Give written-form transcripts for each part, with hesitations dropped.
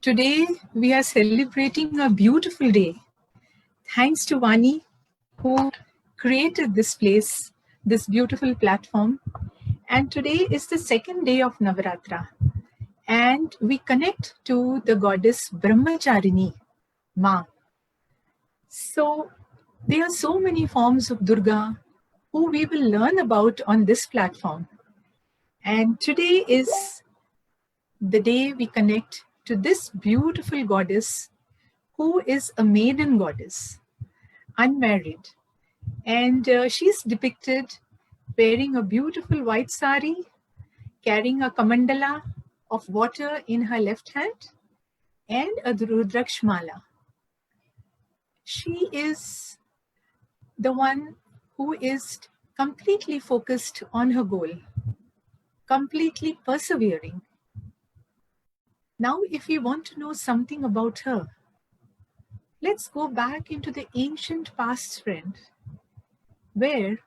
Today, we are celebrating a beautiful day. Thanks to Vani, who created this place, this beautiful platform. And today is the second day of Navratra. And we connect to the goddess Brahmacharini, Ma. So, there are so many forms of Durga who we will learn about on this platform. And today is the day we connect to this beautiful goddess who is a maiden goddess, unmarried. And she's depicted wearing a beautiful white sari, carrying a kamandala of water in her left hand, and a Rudraksh mala. She is the one who is completely focused on her goal, completely persevering. Now, if you want to know something about her, let's go back into the ancient past, friend, where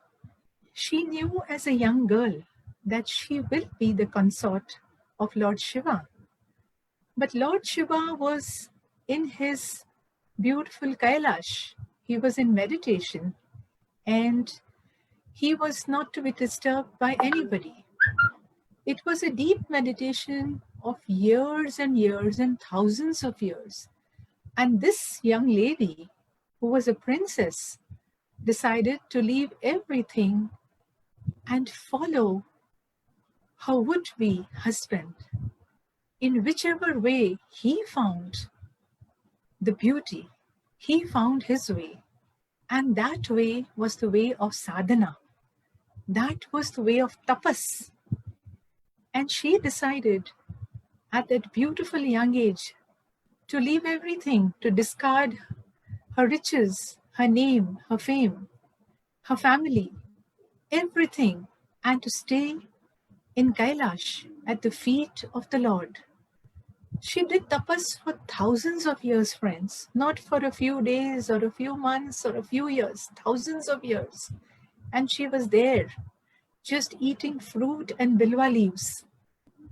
she knew as a young girl that she will be the consort of Lord Shiva. But Lord Shiva was in his beautiful Kailash. He was in meditation and he was not to be disturbed by anybody. It was a deep meditation of years and years and thousands of years. And this young lady, who was a princess, decided to leave everything and follow her would-be husband in whichever way he found the beauty. He found his way, and that way was the way of sadhana. That was the way of tapas. And she decided at that beautiful young age to leave everything, to discard her riches, her name, her fame, her family, everything, and to stay in Kailash at the feet of the Lord. She did tapas for thousands of years, friends, not for a few days or a few months or a few years, thousands of years. And she was there, just eating fruit and bilwa leaves.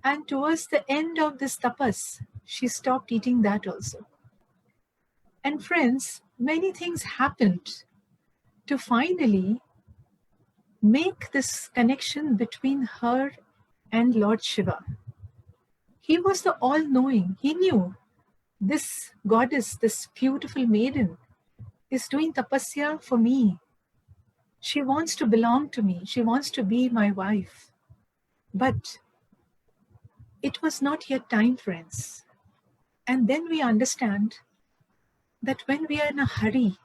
And towards the end of this tapas, she stopped eating that also. And friends, many things happened to finally make this connection between her and Lord Shiva. He was the all-knowing. He knew this goddess, this beautiful maiden, is doing tapasya for me. She wants to belong to me. She wants to be my wife. But it was not yet time, friends. And then we understand that when we are in a hurry,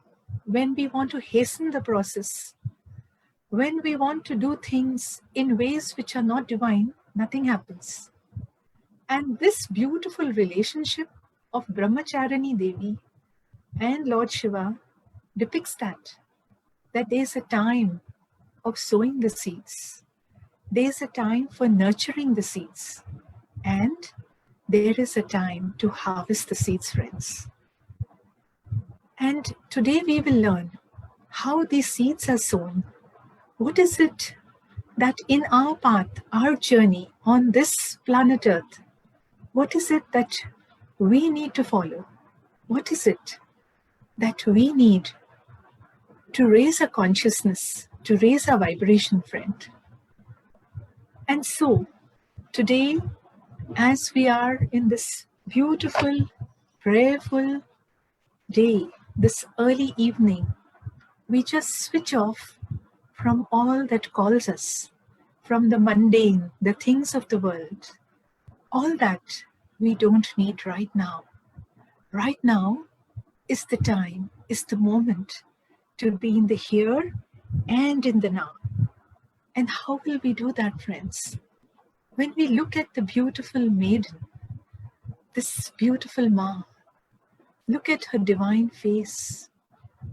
when we want to hasten the process, when we want to do things in ways which are not divine, nothing happens. And this beautiful relationship of Brahmacharini Devi and Lord Shiva depicts that there's a time of sowing the seeds. There's a time for nurturing the seeds. And there is a time to harvest the seeds, friends. And today we will learn how these seeds are sown. What is it that in our path, our journey on this planet Earth, what is it that we need to follow? What is it that we need to raise our consciousness, to raise our vibration, friend? And so, today, as we are in this beautiful, prayerful day, this early evening, we just switch off from all that calls us, from the mundane, the things of the world. All that we don't need right now. Right now is the time, is the moment to be in the here and in the now. And how will we do that, friends? When we look at the beautiful maiden, this beautiful Ma, look at her divine face,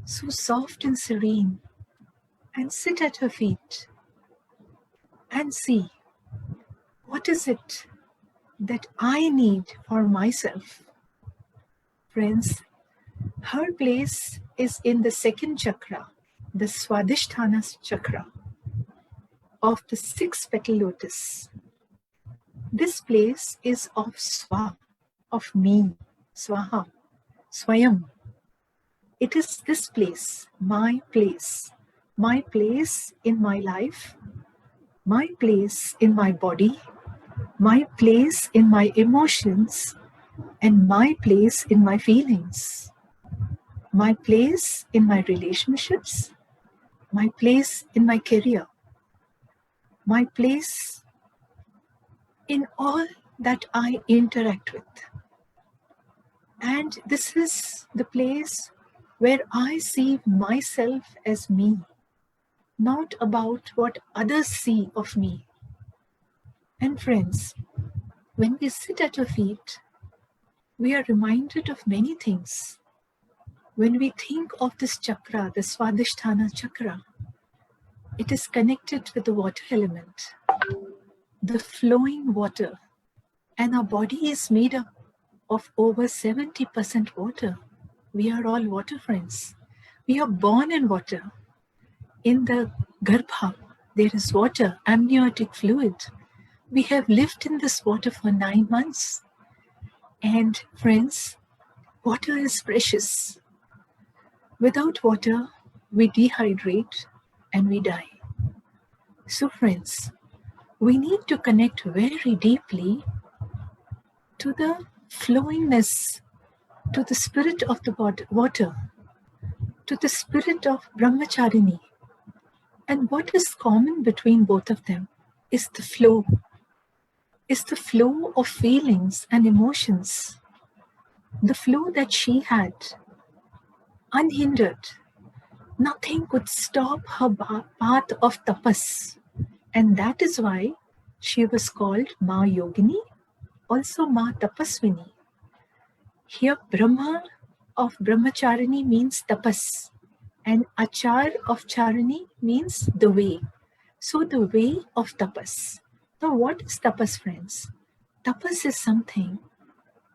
so soft and serene, and sit at her feet and see, what is it that I need for myself? Friends, her place is in the second chakra, the Swadhisthana chakra of the 6-petal lotus. This place is of Swa, of me. Swaha, Swayam. It is this place in my life, my place in my body, my place in my emotions, and my place in my feelings, my place in my relationships, my place in my career, my place in all that I interact with. And this is the place where I see myself as me, not about what others see of me. And friends, when we sit at her feet, we are reminded of many things. When we think of this chakra, the Swadhisthana chakra, it is connected with the water element, the flowing water. And our body is made up of over 70% water. We are all water, friends. We are born in water. In the garbha, there is water, amniotic fluid. We have lived in this water for 9 months. And friends, water is precious. Without water, we dehydrate and we die. So friends, we need to connect very deeply to the flowingness, to the spirit of the water, to the spirit of Brahmacharini. And what is common between both of them is the flow of feelings and emotions, the flow that she had, unhindered. Nothing could stop her path of tapas. And that is why she was called Ma Yogini, also Ma Tapaswini. Here Brahma of Brahmacharini means tapas, and Achar of Charini means the way. So the way of tapas. Now what is tapas, friends? Tapas is something,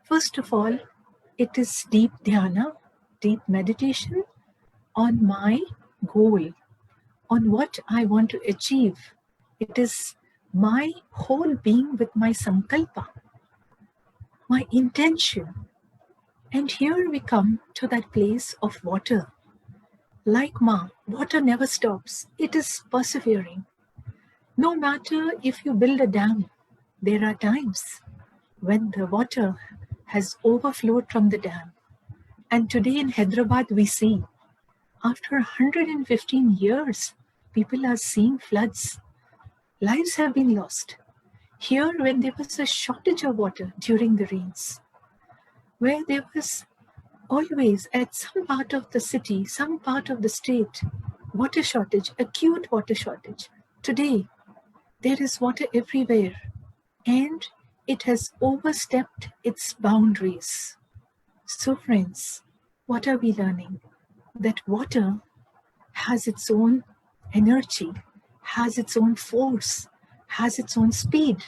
first of all, it is deep dhyana, deep meditation on my goal, on what I want to achieve. It is my whole being with my sankalpa, my intention. And here we come to that place of water. Like Ma, water never stops. It is persevering. No matter if you build a dam, there are times when the water has overflowed from the dam. And today in Hyderabad, we see, after 115 years, people are seeing floods. Lives have been lost. Here, when there was a shortage of water during the rains, where there was always at some part of the city, some part of the state, water shortage, acute water shortage. Today, there is water everywhere, and it has overstepped its boundaries. So friends, what are we learning? That water has its own energy, has its own force, has its own speed.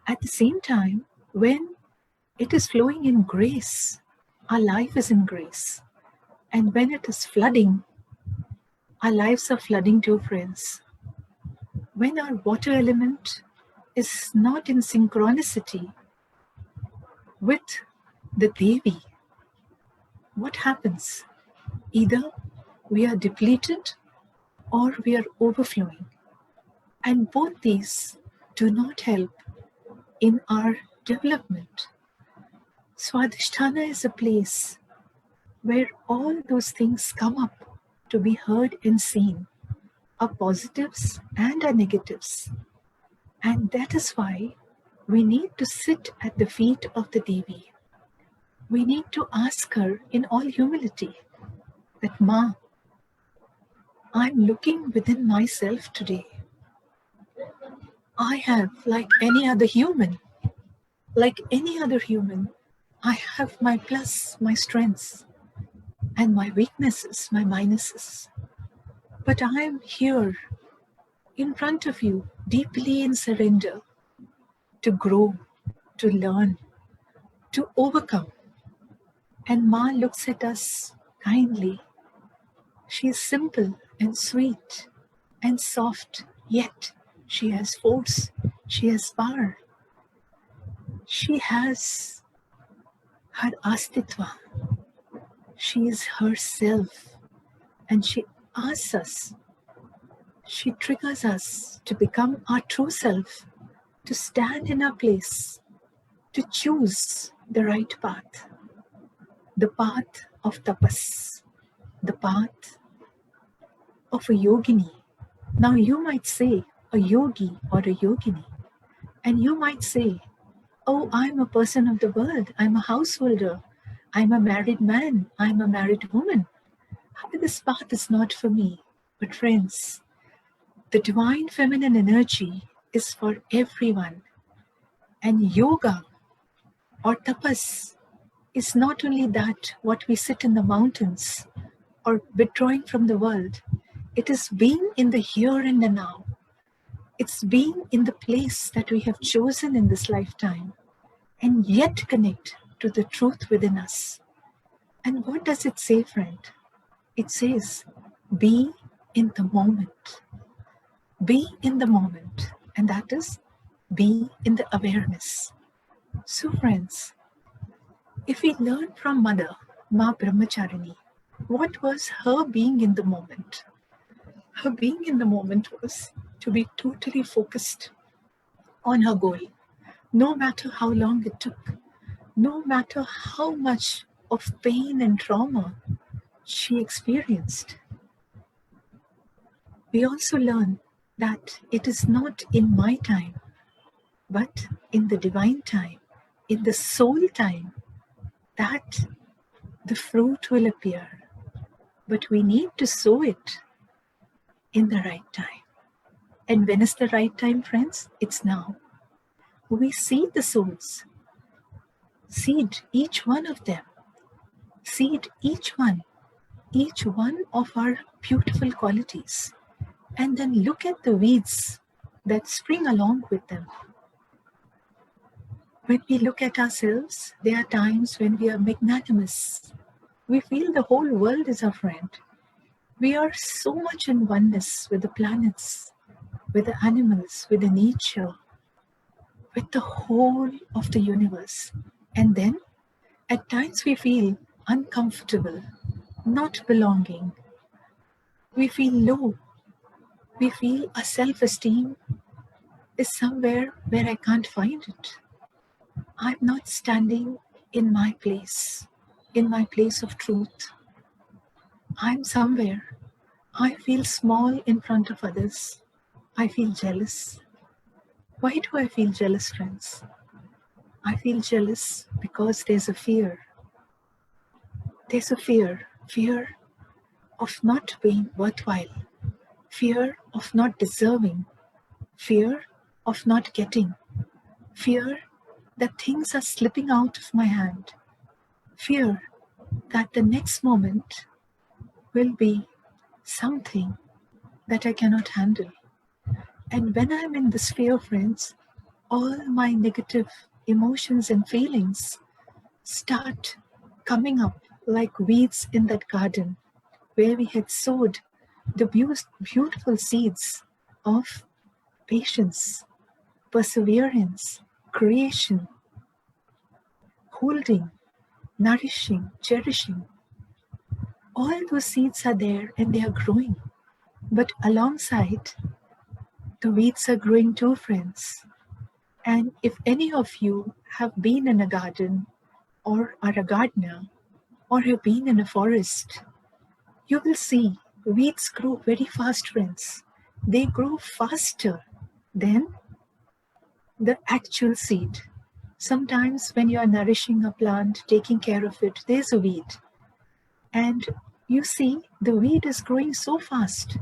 At the same time, when it is flowing in grace, our life is in grace. And when it is flooding, our lives are flooding too, friends. When our water element is not in synchronicity with the Devi, what happens? Either we are depleted or we are overflowing. And both these do not help in our development. Swadhisthana is a place where all those things come up to be heard and seen, our positives and our negatives. And that is why we need to sit at the feet of the Devi. We need to ask her in all humility that, Ma, I'm looking within myself today. I have, like any other human, I have my plus, my strengths, and my weaknesses, my minuses. But I am here in front of you, deeply in surrender, to grow, to learn, to overcome. And Ma looks at us kindly. She is simple and sweet and soft, yet she has force, she has power. She has her astitva. She is herself, and she asks us, she triggers us to become our true self, to stand in our place, to choose the right path, the path of tapas, the path of a yogini. Now you might say a yogi or a yogini, and you might say, oh, I'm a person of the world, I'm a householder, I'm a married man, I'm a married woman. This path is not for me. But friends, the divine feminine energy is for everyone. And yoga or tapas is not only that what we sit in the mountains or withdrawing from the world. It is being in the here and the now. It's being in the place that we have chosen in this lifetime and yet connect to the truth within us. And what does it say, friend? It says, be in the moment. Be in the moment. And that is, be in the awareness. So friends, if we learn from Mother, Ma Brahmacharini, what was her being in the moment? Her being in the moment was to be totally focused on her goal, no matter how long it took, no matter how much of pain and trauma she experienced. We also learn that it is not in my time, but in the divine time, in the soul time, that the fruit will appear. But we need to sow it in the right time. And when is the right time, friends? It's now. We seed the souls. Seed each one of them. Seed each one of our beautiful qualities. And then look at the weeds that spring along with them. When we look at ourselves, there are times when we are magnanimous. We feel the whole world is our friend. We are so much in oneness with the planets, with the animals, with the nature, with the whole of the universe. And then, at times we feel uncomfortable, not belonging. We feel low. We feel our self-esteem is somewhere where I can't find it. I'm not standing in my place of truth. I'm somewhere. I feel small in front of others. I feel jealous. Why do I feel jealous, friends? I feel jealous because there's a fear. There's a fear of not being worthwhile, fear of not deserving, fear of not getting, fear that things are slipping out of my hand, fear that the next moment will be something that I cannot handle. And when I'm in this fear, friends, all my negative emotions and feelings start coming up like weeds in that garden where we had sowed the beautiful seeds of patience, perseverance, creation, holding, nourishing, cherishing. All those seeds are there and they are growing. But alongside, the weeds are growing too, friends. And if any of you have been in a garden or are a gardener or have been in a forest, you will see weeds grow very fast, friends. They grow faster than the actual seed. Sometimes when you are nourishing a plant, taking care of it, there's a weed. And you see the weed is growing so fast.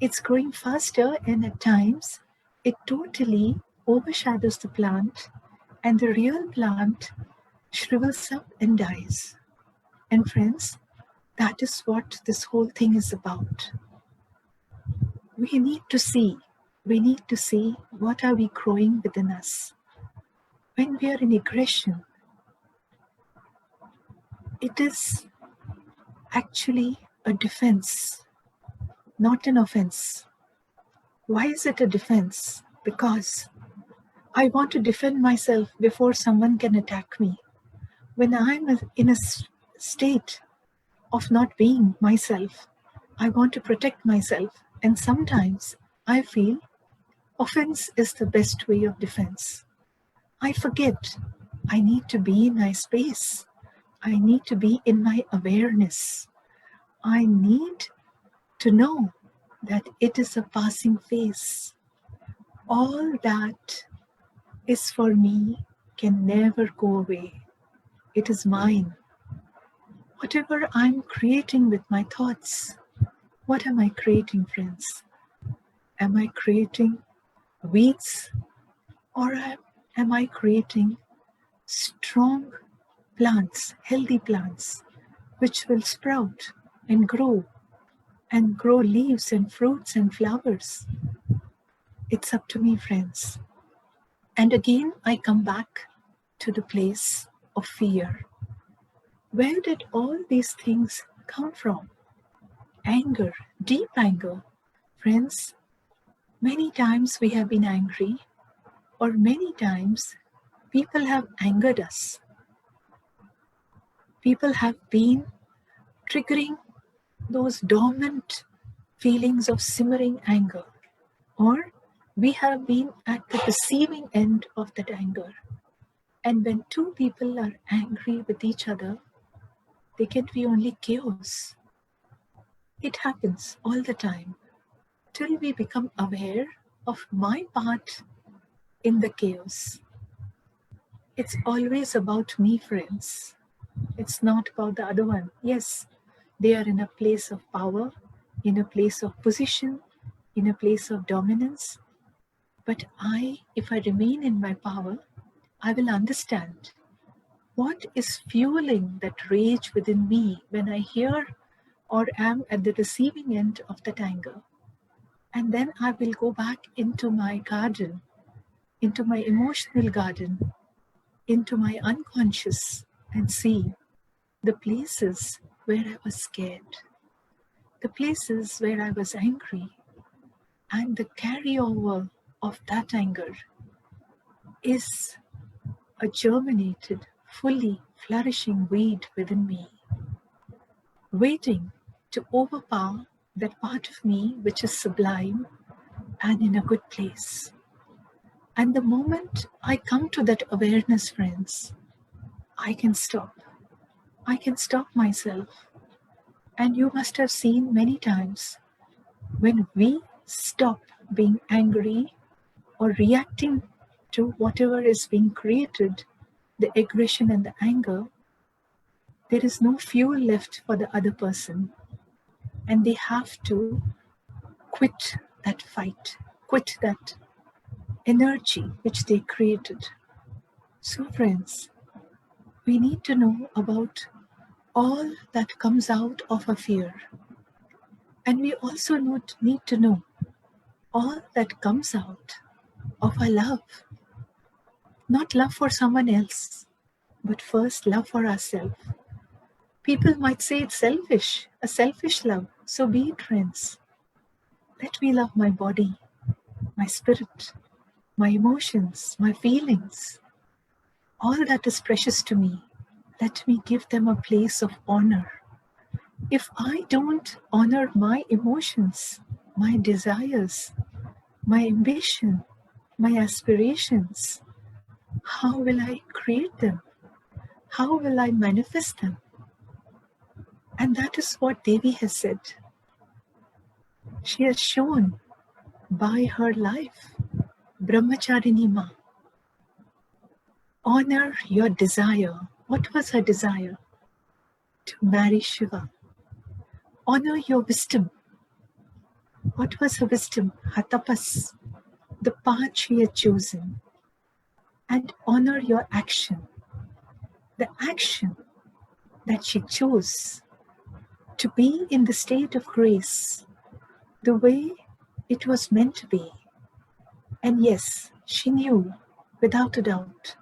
It's growing faster, and at times it totally overshadows the plant, and the real plant shrivels up and dies. And friends, that is what this whole thing is about. We need to see what are we growing within us. When we are in aggression, it is actually a defense, not an offense. Why is it a defense? Because I want to defend myself before someone can attack me. When I'm in a state of not being myself, I want to protect myself. And sometimes I feel offense is the best way of defense. I forget I need to be in my space. I need to be in my awareness. I need to know that it is a passing phase. All that is for me can never go away. It is mine. Whatever I'm creating with my thoughts, what am I creating, friends? Am I creating weeds, or am I creating strong plants, healthy plants, which will sprout and grow leaves and fruits and flowers? It's up to me, friends. And again, I come back to the place of fear. Where did all these things come from? Anger, deep anger. Friends, many times we have been angry, or many times people have angered us. People have been triggering those dormant feelings of simmering anger, or we have been at the receiving end of that anger. And when two people are angry with each other, there can be only chaos. It happens all the time till we become aware of my part in the chaos. It's always about me, friends. It's not about the other one. Yes, they are in a place of power, in a place of position, in a place of dominance. But if I remain in my power, I will understand what is fueling that rage within me when I hear or am at the receiving end of that anger. And then I will go back into my garden, into my emotional garden, into my unconscious, and see the places where I was scared, the places where I was angry, and the carryover of that anger is a germinated, fully flourishing weed within me, waiting to overpower that part of me which is sublime and in a good place. And the moment I come to that awareness, friends, I can stop. I can stop myself. And you must have seen many times when we stop being angry or reacting to whatever is being created, the aggression and the anger, there is no fuel left for the other person. And they have to quit that fight, quit that energy which they created. So, friends, we need to know about all that comes out of a fear. And we also need to know all that comes out of our love. Not love for someone else, but first love for ourselves. People might say it's selfish, a selfish love. So be it, friends. Let me love my body, my spirit, my emotions, my feelings. All that is precious to me. Let me give them a place of honor. If I don't honor my emotions, my desires, my ambition, my aspirations, how will I create them? How will I manifest them? And that is what Devi has said. She has shown by her life, Brahmacharini Ma. Honor your desire. What was her desire? To marry Shiva. Honor your wisdom. What was her wisdom? Her tapas, the path she had chosen. And honor your action. The action that she chose to be in the state of grace, the way it was meant to be. And yes, she knew without a doubt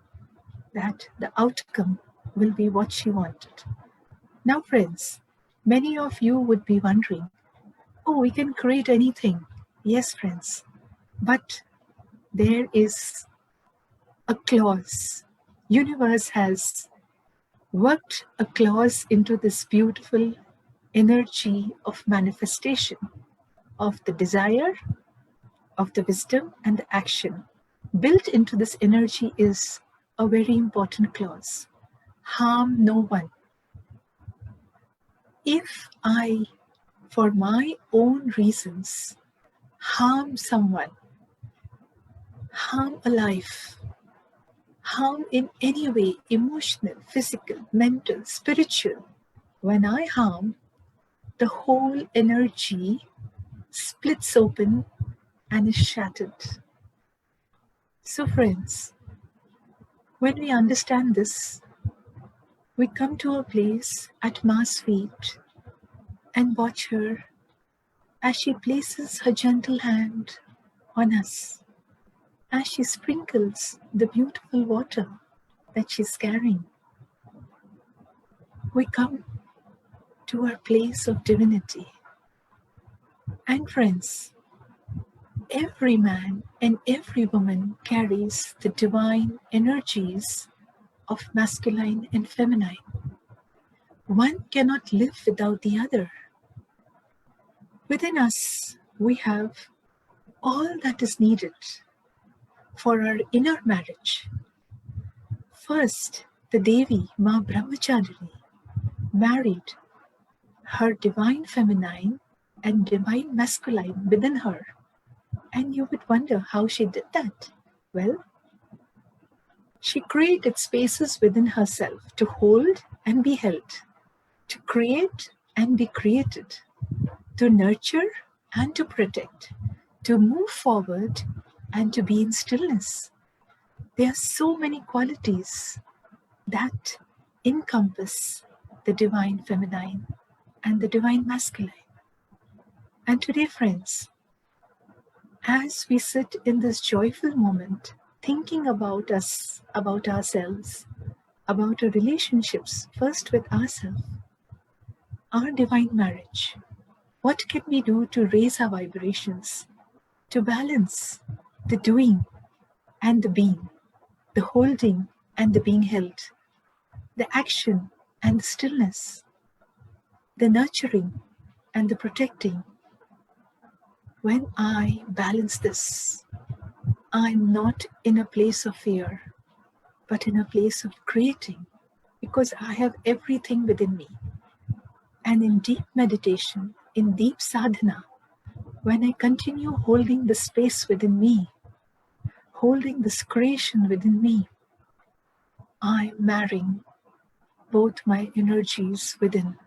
that the outcome will be what she wanted. Now, friends, many of you would be wondering, oh, we can create anything. Yes, friends, but there is a clause. Universe has worked a clause into this beautiful energy of manifestation, of the desire, of the wisdom and the action. Built into this energy is a very important clause: harm no one. If I, for my own reasons, harm someone, harm a life, harm in any way, emotional, physical, mental, spiritual, when I harm, the whole energy splits open and is shattered. So friends, when we understand this, we come to a place at Ma's feet and watch her as she places her gentle hand on us, as she sprinkles the beautiful water that she's carrying. We come to our place of divinity. And friends, every man and every woman carries the divine energies of masculine and feminine. One cannot live without the other. Within us, we have all that is needed for our inner marriage. First, the Devi, Brahmacharini, married her divine feminine and divine masculine within her. And you would wonder how she did that. Well, she created spaces within herself to hold and be held, to create and be created, to nurture and to protect, to move forward and to be in stillness. There are so many qualities that encompass the divine feminine and the divine masculine. And today, friends, as we sit in this joyful moment, thinking about us, about ourselves, about our relationships, first with ourselves, our divine marriage, what can we do to raise our vibrations, to balance the doing and the being, the holding and the being held, the action and the stillness, the nurturing and the protecting? When I balance this, I'm not in a place of fear, but in a place of creating, because I have everything within me. And in deep meditation, in deep sadhana, when I continue holding the space within me, holding this creation within me, I'm marrying both my energies within,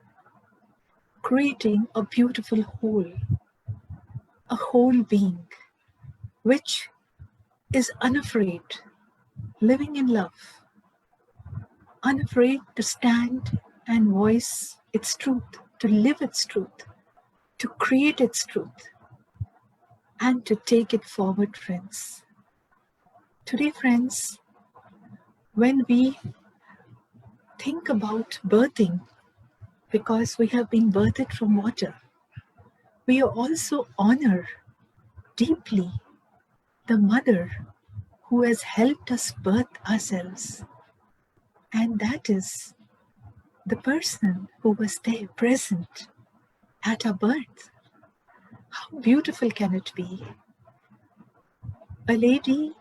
creating a beautiful whole, a whole being, which is unafraid, living in love, unafraid to stand and voice its truth, to live its truth, to create its truth, and to take it forward, friends. Today, friends, when we think about birthing, because we have been birthed from water, we also honor deeply the mother who has helped us birth ourselves. And that is the person who was there present at our birth. How beautiful can it be? A lady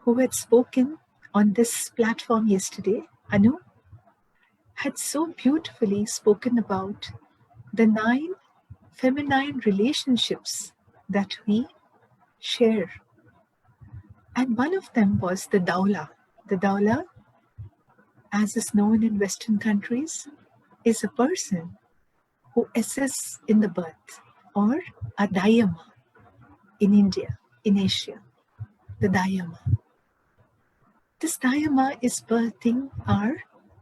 who had spoken on this platform yesterday, Anu, had so beautifully spoken about the 9 feminine relationships that we share. And one of them was the Daula. The Daula, as is known in Western countries, is a person who assists in the birth, or a Dayama in India, in Asia, the Dayama. This Dayama is birthing our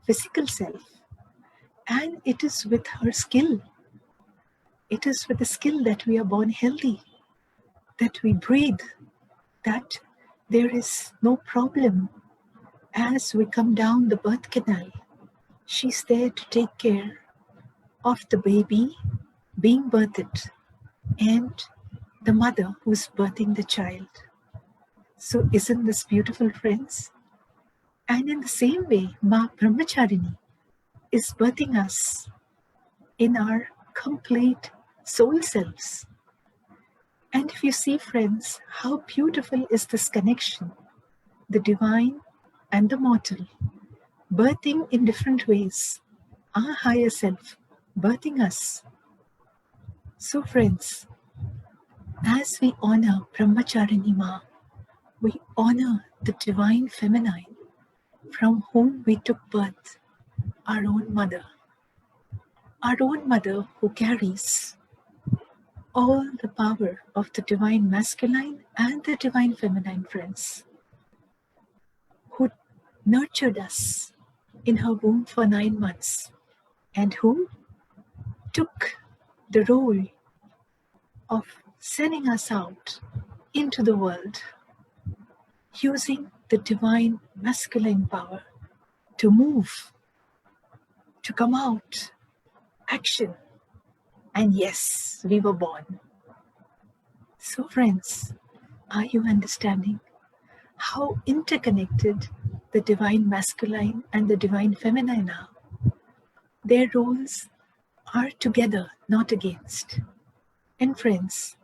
physical self, and it is with her skill. It is with the skill that we are born healthy, that we breathe, that there is no problem as we come down the birth canal. She's there to take care of the baby being birthed and the mother who's birthing the child. So isn't this beautiful, friends? And in the same way, Brahmacharini, is birthing us in our complete soul selves. And if you see, friends, how beautiful is this connection, the divine and the mortal, birthing in different ways, our higher self birthing us. So friends, as we honor Brahmacharini Ma, we honor the divine feminine from whom we took birth, our own mother who carries all the power of the divine masculine and the divine feminine, friends, who nurtured us in her womb for 9 months and who took the role of sending us out into the world using the divine masculine power to move, to come out, action. And yes, we were born. So friends, are you understanding how interconnected the divine masculine and the divine feminine are? Their roles are together, not against. And friends,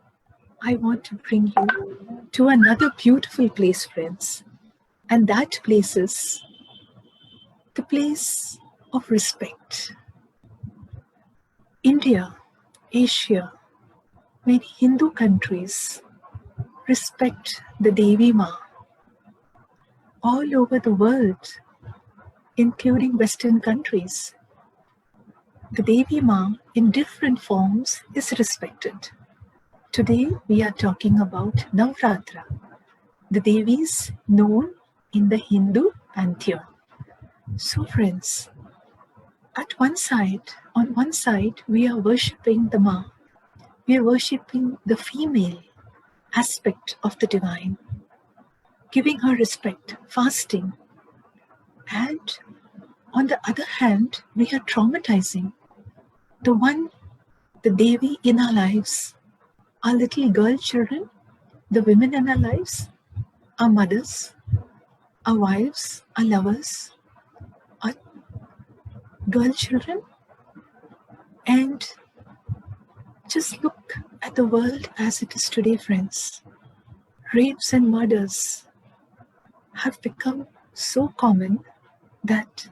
I want to bring you to another beautiful place, friends. And that place is the place of respect. India, Asia, many Hindu countries respect the Devi Ma. All over the world, including Western countries, the Devi Ma in different forms is respected. Today we are talking about Navratri, the Devis known in the Hindu pantheon. So friends, on one side, we are worshipping the Ma. We are worshipping the female aspect of the divine, giving her respect, fasting. And on the other hand, we are traumatizing the Devi in our lives, our little girl children, the women in our lives, our mothers, our wives, our lovers, our girl children. And just look at the world as it is today, friends. Rapes and murders have become so common that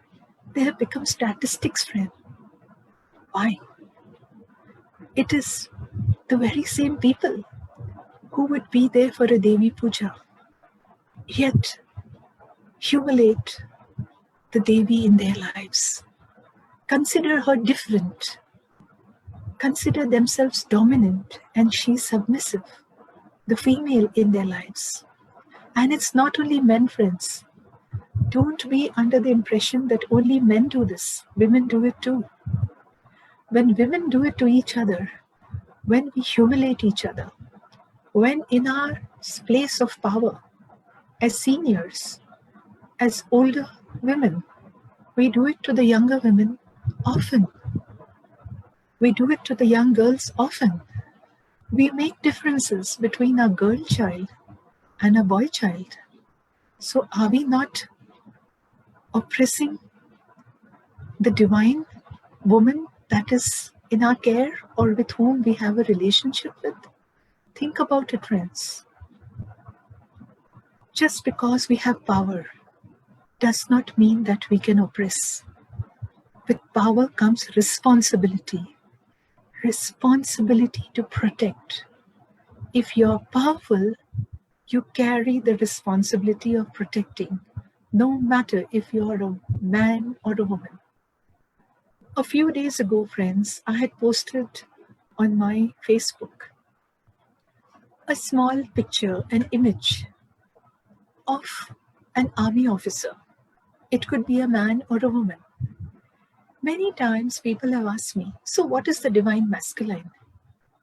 they have become statistics, friend. Why? It is the very same people who would be there for a Devi Puja, yet humiliate the Devi in their lives. Consider her different. Consider themselves dominant and she submissive, the female in their lives. And it's not only men, friends. Don't be under the impression that only men do this. Women do it too. When women do it to each other, when we humiliate each other, when in our place of power, as seniors, as older women, we do it to the younger women often. We do it to the young girls often. We make differences between a girl child and a boy child. So are we not oppressing the divine woman that is in our care or with whom we have a relationship with? Think about it, friends. Just because we have power does not mean that we can oppress. With power comes responsibility. Responsibility to protect. If you're powerful, you carry the responsibility of protecting, no matter if you're a man or a woman. A few days ago, friends, I had posted on my Facebook a small picture, an image of an army officer. It could be a man or a woman. Many times people have asked me, so what is the divine masculine?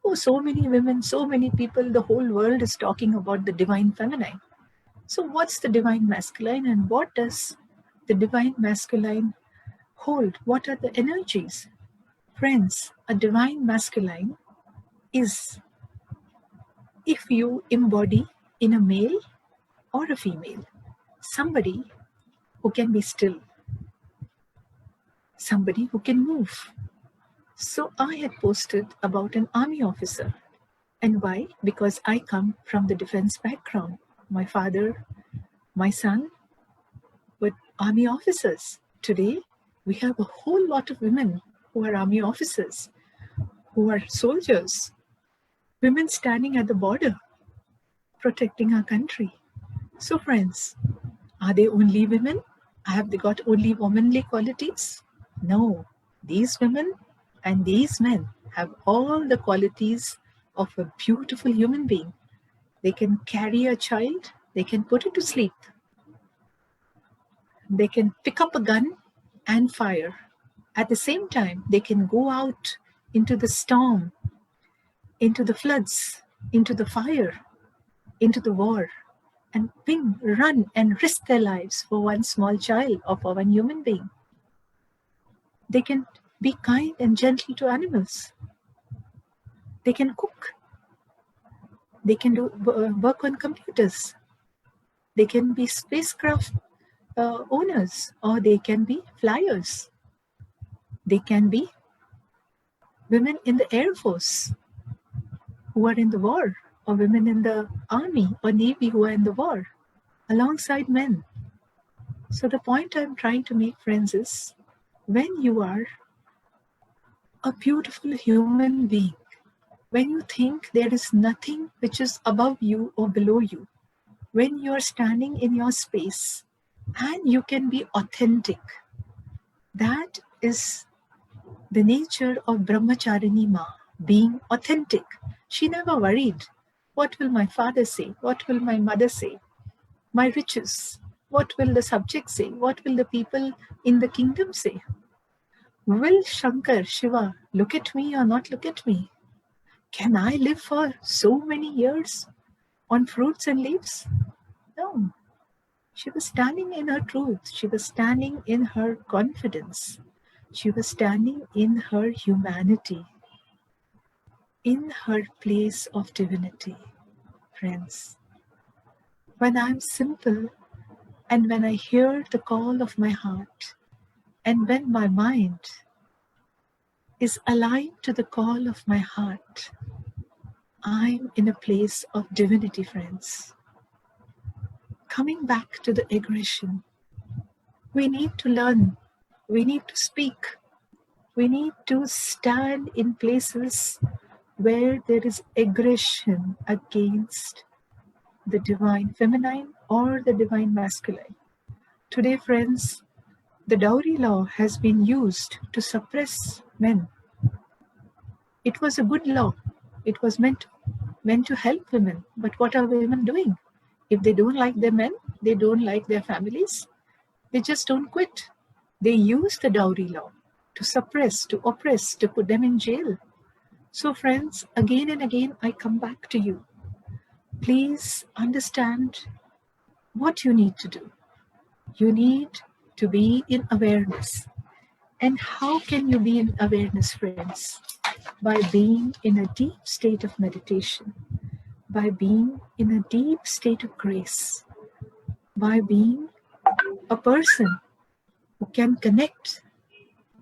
Oh, so many women, so many people, the whole world is talking about the divine feminine. So what's the divine masculine and what does the divine masculine hold? What are the energies? Friends, a divine masculine is if you embody in a male or a female, somebody who can be still, somebody who can move. So I had posted about an army officer. And why? Because I come from the defense background. My father, my son were army officers. Today, we have a whole lot of women who are army officers, who are soldiers, women standing at the border, protecting our country. So, friends, are they only women? Have they got only womanly qualities? No. These women and these men have all the qualities of a beautiful human being. They can carry a child, they can put it to sleep, they can pick up a gun and fire. At the same time, they can go out into the storm, into the floods, into the fire, into the war, and run and risk their lives for one small child or for one human being. They can be kind and gentle to animals. They can cook. They can do work on computers. They can be spacecraft owners, or they can be flyers. They can be women in the Air Force who are in the war, or women in the Army or Navy who are in the war, alongside men. So the point I'm trying to make, friends, is when you are a beautiful human being, when you think there is nothing which is above you or below you, when you are standing in your space and you can be authentic, that is the nature of Brahmacharini Ma, being authentic. She never worried, what will my father say? What will my mother say? My riches? What will the subjects say? What will the people in the kingdom say? Will Shankar, Shiva, look at me or not look at me? Can I live for so many years on fruits and leaves? No. She was standing in her truth. She was standing in her confidence. She was standing in her humanity, in her place of divinity. Friends, when I'm simple and when I hear the call of my heart, and when my mind is aligned to the call of my heart, I'm in a place of divinity, friends. Coming back to the aggression, we need to learn, we need to speak, we need to stand in places where there is aggression against the divine feminine or the divine masculine. Today, friends, the dowry law has been used to suppress men. It was a good law. It was meant to help women. But what are women doing? If they don't like their men, they don't like their families, they just don't quit. They use the dowry law to suppress, to oppress, to put them in jail. So, friends, again and again, I come back to you. Please understand what you need to do. You need to be in awareness. And how can you be in awareness, friends? By being in a deep state of meditation, by being in a deep state of grace, by being a person who can connect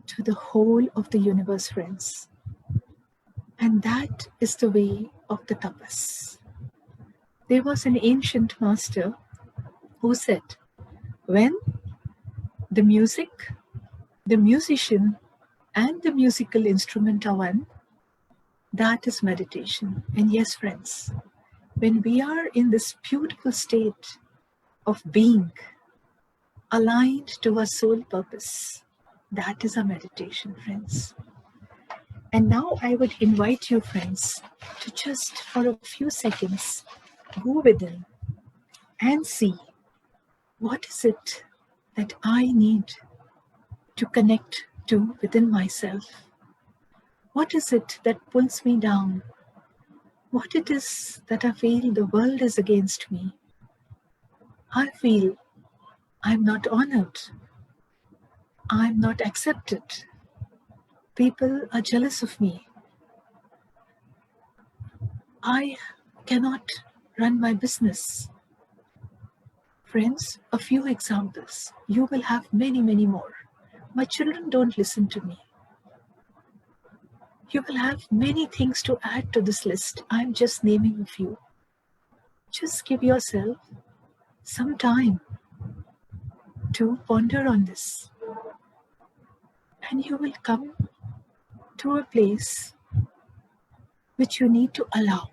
to the whole of the universe, friends. And that is the way of the tapas. There was an ancient master who said, when the music, the musician, and the musical instrument are one, that is meditation. And yes, friends, when we are in this beautiful state of being aligned to our soul purpose, that is our meditation, friends. And now I would invite you, friends, to just for a few seconds go within and see what is it that I need to connect to within myself. What is it that pulls me down? What it is that I feel the world is against me? I feel I'm not honored. I'm not accepted. People are jealous of me. I cannot run my business. Friends, a few examples. You will have many, many more. My children don't listen to me. You will have many things to add to this list. I'm just naming a few. Just give yourself some time to ponder on this. And you will come to a place which you need to allow.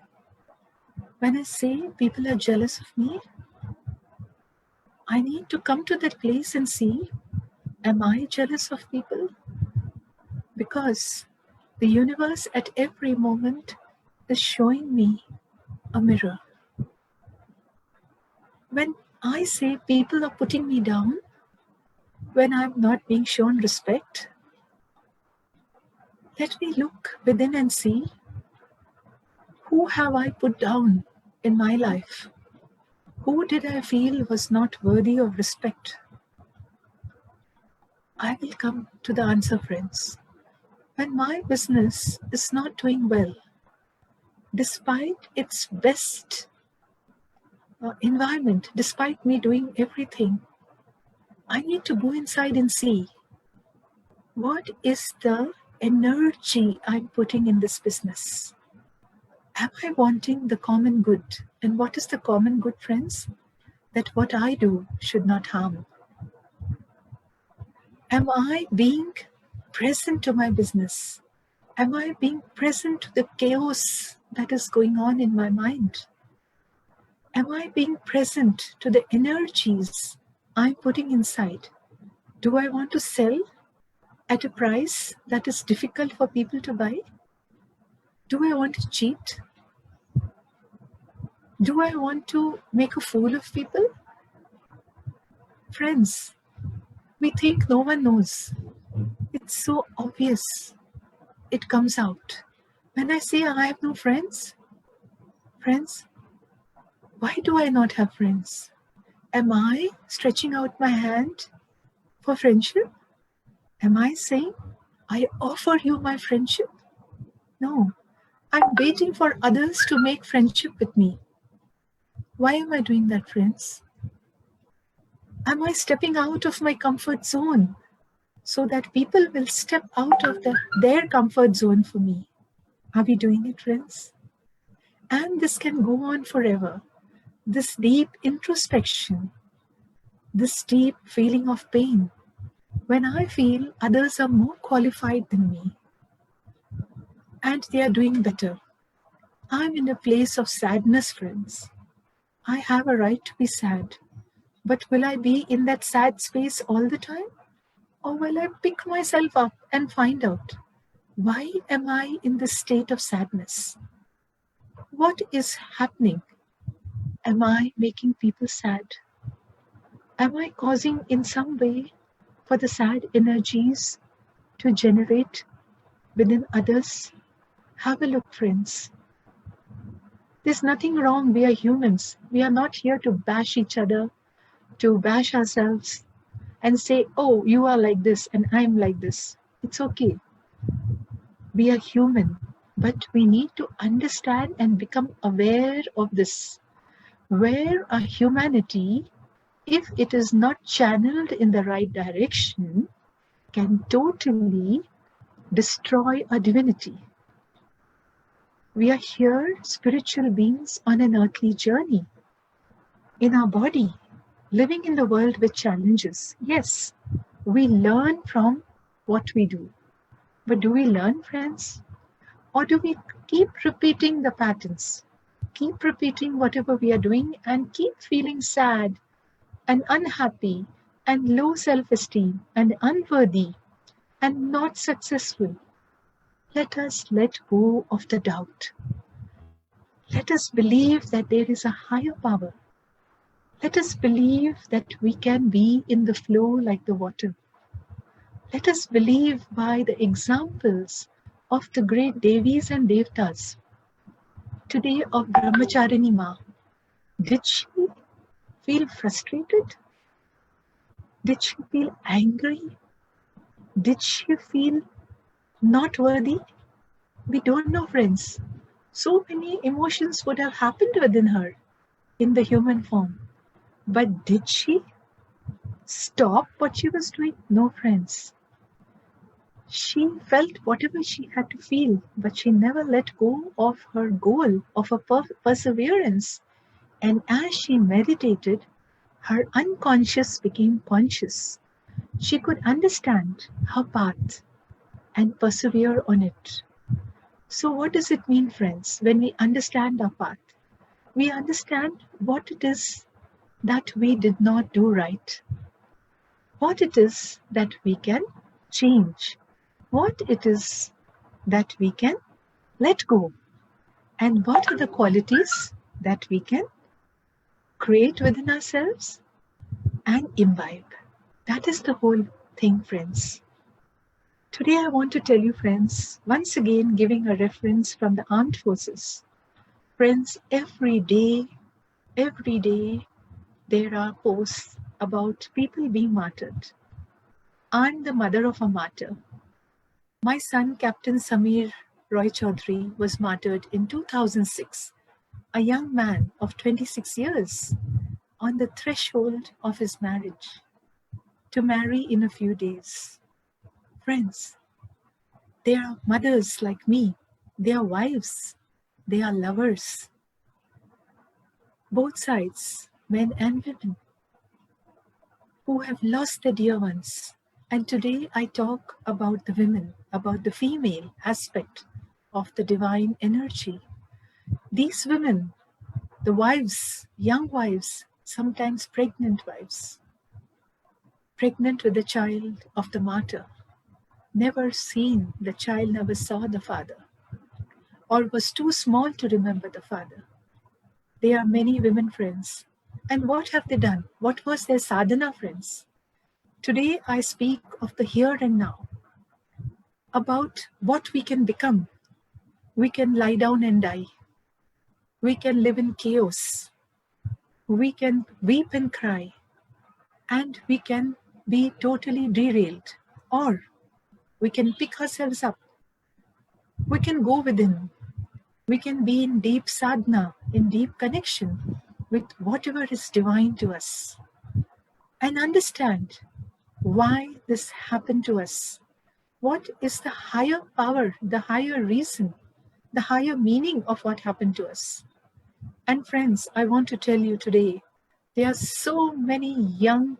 When I say people are jealous of me, I need to come to that place and see, am I jealous of people? Because the universe at every moment is showing me a mirror. When I say people are putting me down, when I'm not being shown respect, let me look within and see, who have I put down in my life? Who did I feel was not worthy of respect? I will come to the answer, friends. When my business is not doing well, despite its best environment, despite me doing everything, I need to go inside and see, what is the energy I'm putting in this business? Am I wanting the common good? And what is the common good, friends? That what I do should not harm. Am I being present to my business? Am I being present to the chaos that is going on in my mind? Am I being present to the energies I'm putting inside? Do I want to sell at a price that is difficult for people to buy? Do I want to cheat? Do I want to make a fool of people? Friends, we think no one knows. It's so obvious. It comes out. When I say I have no friends, why do I not have friends? Am I stretching out my hand for friendship? Am I saying, I offer you my friendship? No, I'm waiting for others to make friendship with me. Why am I doing that, friends? Am I stepping out of my comfort zone so that people will step out of their comfort zone for me? Are we doing it, friends? And this can go on forever. This deep introspection, this deep feeling of pain, when I feel others are more qualified than me and they are doing better, I'm in a place of sadness, friends. I have a right to be sad, but will I be in that sad space all the time? Or will I pick myself up and find out, why am I in this state of sadness? What is happening? Am I making people sad? Am I causing in some way for the sad energies to generate within others? Have a look, friends. There's nothing wrong. We are humans. We are not here to bash each other, to bash ourselves and say, oh, you are like this and I'm like this. It's okay. We are human, but we need to understand and become aware of this. Where our humanity, if it is not channeled in the right direction, can totally destroy our divinity. We are here, spiritual beings on an earthly journey, in our body, living in the world with challenges. Yes, we learn from what we do. But do we learn, friends? Or do we keep repeating the patterns? Keep repeating whatever we are doing and keep feeling sad and unhappy and low self-esteem and unworthy and not successful. Let us let go of the doubt. Let us believe that there is a higher power. Let us believe that we can be in the flow like the water. Let us believe by the examples of the great Devis and Devtas. Today of Brahmacharini Ma, did she feel frustrated? Did she feel angry? Did she feel not worthy? We don't know, friends. So many emotions would have happened within her in the human form. But did she stop what she was doing? No, friends. She felt whatever she had to feel, but she never let go of her goal, of her perseverance. And as she meditated, her unconscious became conscious. She could understand her path and persevere on it. So, what does it mean, friends, when we understand our path? We understand what it is that we did not do right, what it is that we can change, what it is that we can let go, and what are the qualities that we can create within ourselves and imbibe. That is the whole thing, friends. Today, I want to tell you, friends, once again giving a reference from the armed forces. Friends, every day, there are posts about people being martyred. I'm the mother of a martyr. My son, Captain Samir Roy Choudhury, was martyred in 2006, a young man of 26 years, on the threshold of his marriage, to marry in a few days. Friends, they are mothers like me, they are wives, they are lovers, both sides, men and women, who have lost their dear ones. And today I talk about the women, about the female aspect of the divine energy. These women, the wives, young wives, sometimes pregnant wives, pregnant with the child of the martyr, never seen the child, never saw the father, or was too small to remember the father. There are many women, friends. And what have they done? What was their sadhana, friends? Today I speak of the here and now, about what we can become. We can lie down and die. We can live in chaos. We can weep and cry. And we can be totally derailed. Or we can pick ourselves up. We can go within. We can be in deep sadhana, in deep connection with whatever is divine to us. And understand why this happened to us. What is the higher power, the higher reason, the higher meaning of what happened to us? And friends, I want to tell you today, there are so many young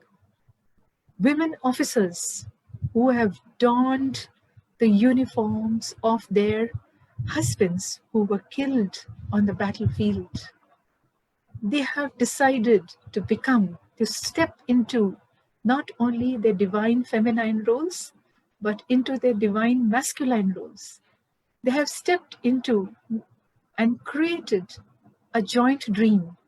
women officers who have donned the uniforms of their husbands who were killed on the battlefield. They have decided to step into not only their divine feminine roles, but into their divine masculine roles. They have stepped into and created a joint dream,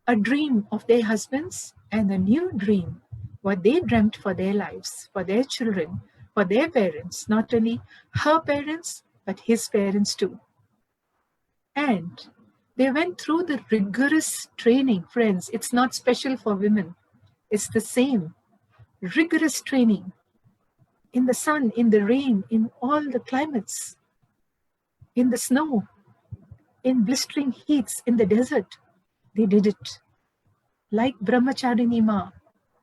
a dream of their husbands and a new dream, what they dreamt for their lives, for their children, for their parents, not only her parents, but his parents too. And they went through the rigorous training, friends. It's not special for women. It's the same. Rigorous training in the sun, in the rain, in all the climates, in the snow, in blistering heats, in the desert. They did it. Like Brahmacharini Ma,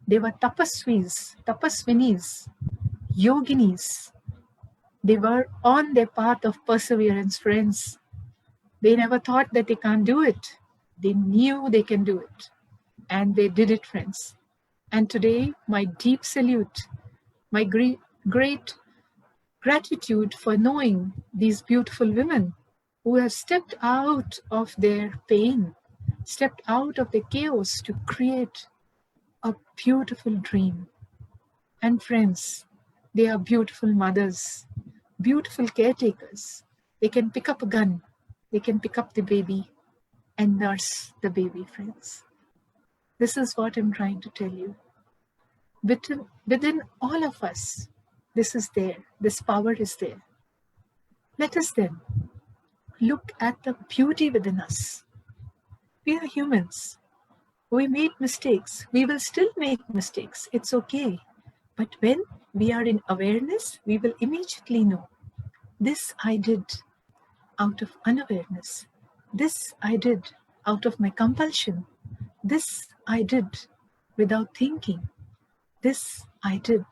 they were tapasvinis, yoginis. They were on their path of perseverance, friends. They never thought that they can't do it. They knew they can do it. And they did it, friends. And today, my deep salute, my great gratitude for knowing these beautiful women who have stepped out of their pain, stepped out of the chaos to create a beautiful dream. And friends, they are beautiful mothers, beautiful caretakers. They can pick up a gun, they can pick up the baby and nurse the baby, friends. This is what I'm trying to tell you. Within all of us, this is there, this power is there. Let us then look at the beauty within us. We are humans. We made mistakes. We will still make mistakes. It's okay. But when we are in awareness, we will immediately know, this I did out of unawareness. This I did out of my compulsion. This I did without thinking. This I did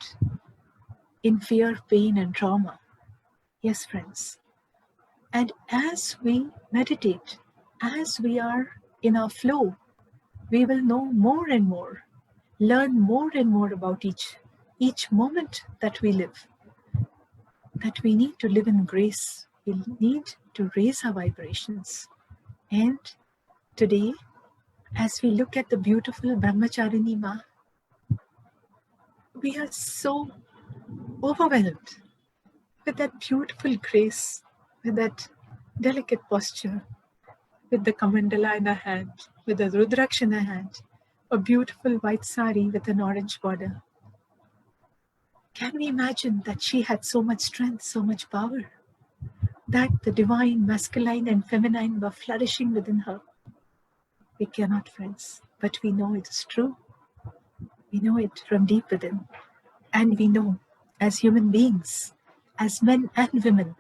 in fear, pain, and trauma. Yes, friends. And as we meditate, as we are in our flow, we will know more and more, learn more and more about each moment that we live, that we need to live in grace. We need to raise our vibrations. And today, as we look at the beautiful Brahmacharini Ma, we are so overwhelmed with that beautiful grace, with that delicate posture, with the Kamandala in her hand, with the Rudraksh in her hand, a beautiful white sari with an orange border. Can we imagine that she had so much strength, so much power, that the divine masculine and feminine were flourishing within her? We cannot, friends, but we know it is true. We know it from deep within. And we know, as human beings, as men and women,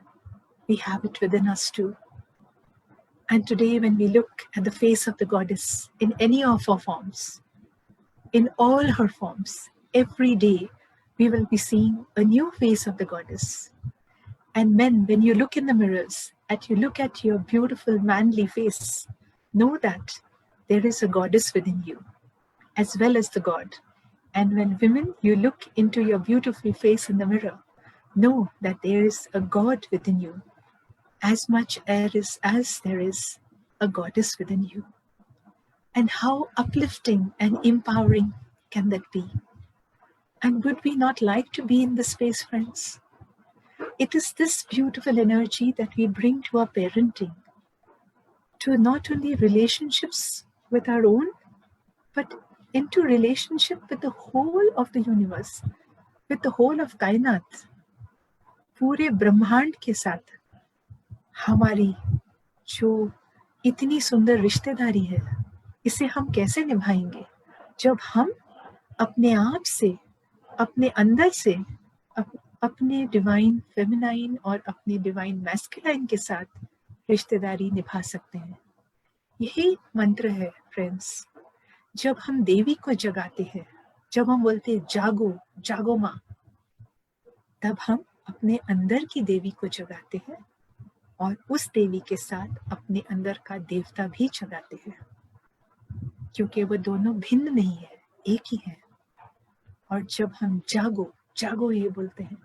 we have it within us too. And today, when we look at the face of the goddess in any of her forms, in all her forms, every day, we will be seeing a new face of the goddess. And men, when you look in the mirrors, you look at your beautiful manly face, know that there is a goddess within you, as well as the God. And when women, you look into your beautiful face in the mirror, know that there is a God within you, as much as there is a goddess within you. And how uplifting and empowering can that be? And would we not like to be in this space, friends? It is this beautiful energy that we bring to our parenting, to not only relationships with our own, but into relationship with the whole of the universe, with the whole of कायनात, पूरे ब्रह्मांड के साथ हमारी जो इतनी सुंदर रिश्तेदारी है, इसे हम कैसे निभाएंगे जब हम अपने आप से, अपने अंदर से, अपने डिवाइन फेमिनाइन और अपने डिवाइन मैस्कुलाइन के साथ रिश्तेदारी निभा सकते हैं। यही मंत्र है फ्रेंड्स। जब हम देवी को जगाते हैं, जब हम बोलते हैं जागो जागो माँ, तब हम अपने अंदर की देवी को जगाते हैं और उस देवी के साथ अपने अंदर का देवता भी जगाते हैं, क्योंकि वो दोनों भिन्न नहीं है, एक ही है। और जब हम जागो जागो ये बोलते हैं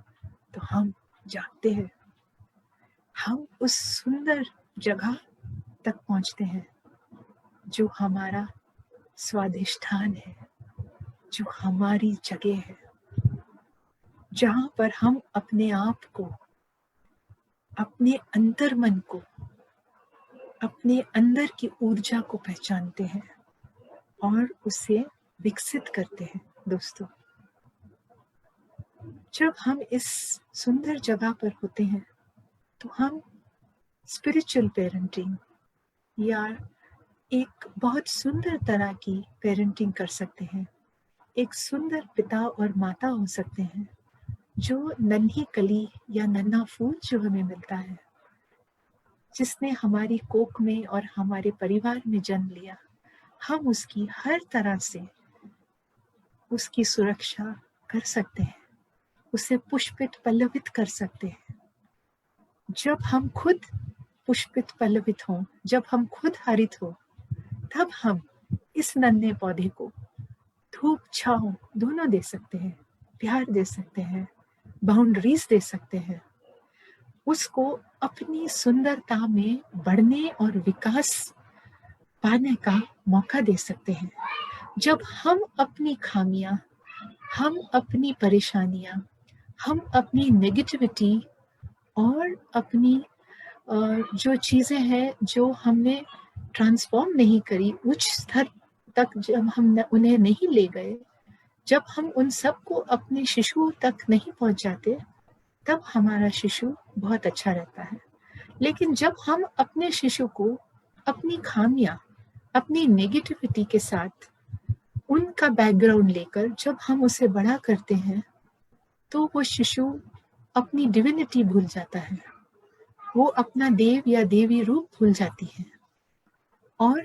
तो हम जागते हैं, हम उस सुंदर जगह तक पहुंचते हैं जो हमारा स्वाधिष्ठान है, जो हमारी जगह है, जहां पर हम अपने आप को, अपने अंतर्मन को, अपने अंदर की ऊर्जा को पहचानते हैं और उसे विकसित करते हैं। दोस्तों, जब हम इस सुंदर जगह पर होते हैं तो हम स्पिरिचुअल पेरेंटिंग या एक बहुत सुंदर तरह की पेरेंटिंग कर सकते हैं। एक सुंदर पिता और माता हो सकते हैं, जो नन्ही कली या नन्हा फूल जो हमें मिलता है, जिसने हमारी कोख में और हमारे परिवार में जन्म लिया, हम उसकी हर तरह से उसकी सुरक्षा कर सकते हैं, उसे पुष्पित पल्लवित कर सकते हैं। जब हम खुद पुष्पित पल्लवित हों, जब हम खुद हरित हो, तब हम इस नन्हे पौधे को धूप छांव दोनों दे सकते हैं, प्यार दे सकते हैं, बाउंड्रीज दे सकते हैं, उसको अपनी सुंदरता में बढ़ने और विकास पाने का मौका दे सकते हैं। जब हम अपनी खामियां, हम अपनी परेशानियां, हम अपनी नेगेटिविटी और अपनी जो चीज़ें हैं जो हमने ट्रांसफॉर्म नहीं करी, उच्च स्तर तक जब हम उन्हें नहीं ले गए, जब हम उन सबको अपने शिशु तक नहीं पहुंच जाते, तब हमारा शिशु बहुत अच्छा रहता है। लेकिन जब हम अपने शिशु को अपनी खामियां, अपनी नेगेटिविटी के साथ उनका बैकग्राउंड लेकर जब हम उसे बड़ा करते हैं, तो वो शिशु अपनी डिविनिटी भूल जाता है, वो अपना देव या देवी रूप भूल जाती है और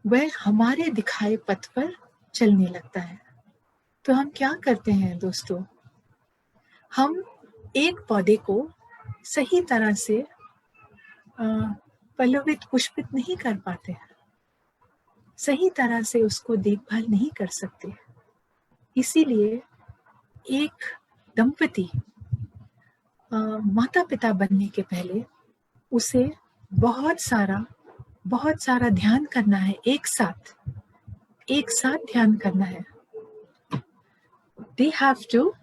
वह हमारे दिखाए पथ पर चलने लगता है। तो हम क्या करते हैं दोस्तों? हम एक पौधे को सही तरह से पल्लवित पुष्पित नहीं कर पाते, सही तरह से उसको देखभाल नहीं कर सकते। इसीलिए एक दंपति माता पिता बनने के पहले उसे बहुत सारा ध्यान करना है, एक साथ ध्यान करना है। They have to,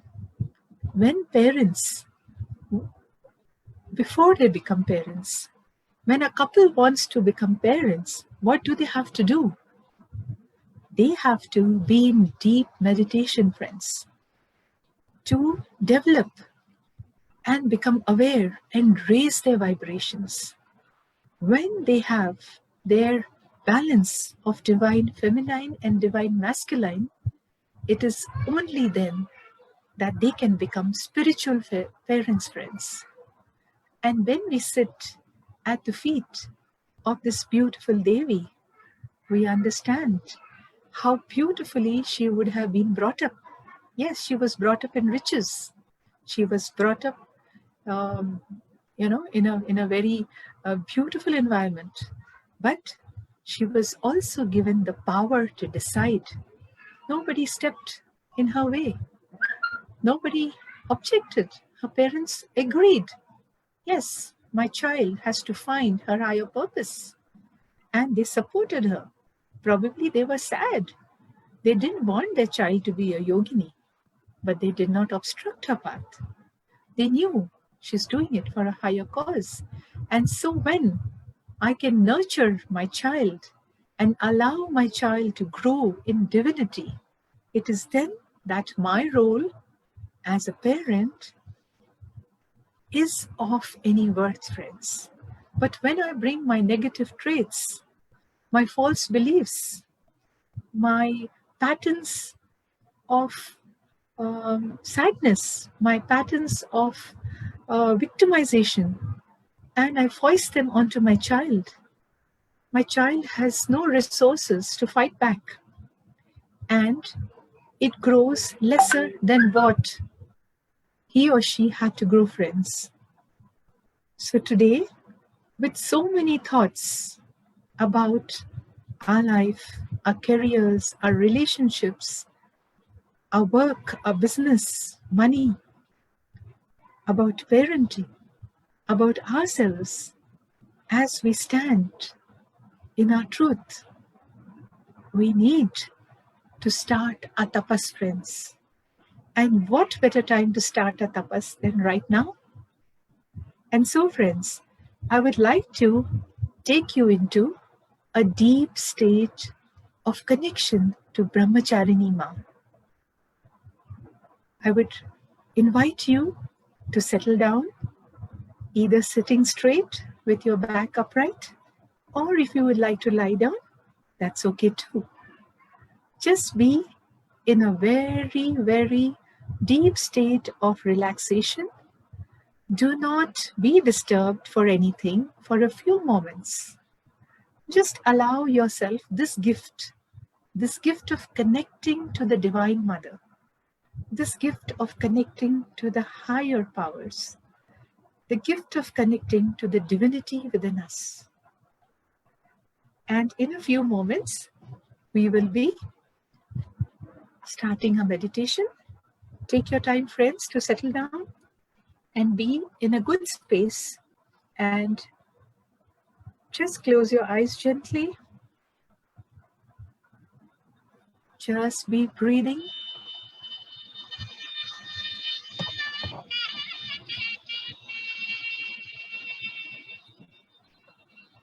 when parents, before they become parents, when a couple wants to become parents, what do they have to do? They have to be in deep meditation, friends, to develop and become aware and raise their vibrations. When they have their balance of divine feminine and divine masculine, it is only then that they can become spiritual parents, friends. And when we sit at the feet of this beautiful Devi, we understand how beautifully she would have been brought up. Yes, she was brought up in riches. She was brought up, in a very beautiful environment. But she was also given the power to decide. Nobody stepped in her way. Nobody objected. Her parents agreed. Yes, my child has to find her higher purpose. And they supported her. Probably they were sad. They didn't want their child to be a yogini, but they did not obstruct her path. They knew she's doing it for a higher cause. And so when I can nurture my child and allow my child to grow in divinity, it is then that my role as a parent is of any worth, friends. But when I bring my negative traits, my false beliefs, my patterns of sadness, my patterns of victimization, and I foist them onto my child has no resources to fight back. And it grows lesser than what he or she had to grow, friends. So today, with so many thoughts about our life, our careers, our relationships, our work, our business, money, about parenting, about ourselves, as we stand in our truth, we need to start a tapas, friends. And what better time to start a tapas than right now? And so, friends, I would like to take you into a deep state of connection to Brahmacharini Ma. I would invite you to settle down, either sitting straight with your back upright, or if you would like to lie down, that's okay too. Just be in a very, very deep state of relaxation. Do not be disturbed for anything for a few moments. Just allow yourself this gift of connecting to the Divine Mother, this gift of connecting to the higher powers, the gift of connecting to the divinity within us. And in a few moments, we will be starting a meditation. Take your time, friends, to settle down and be in a good space, and just close your eyes gently. Just be breathing.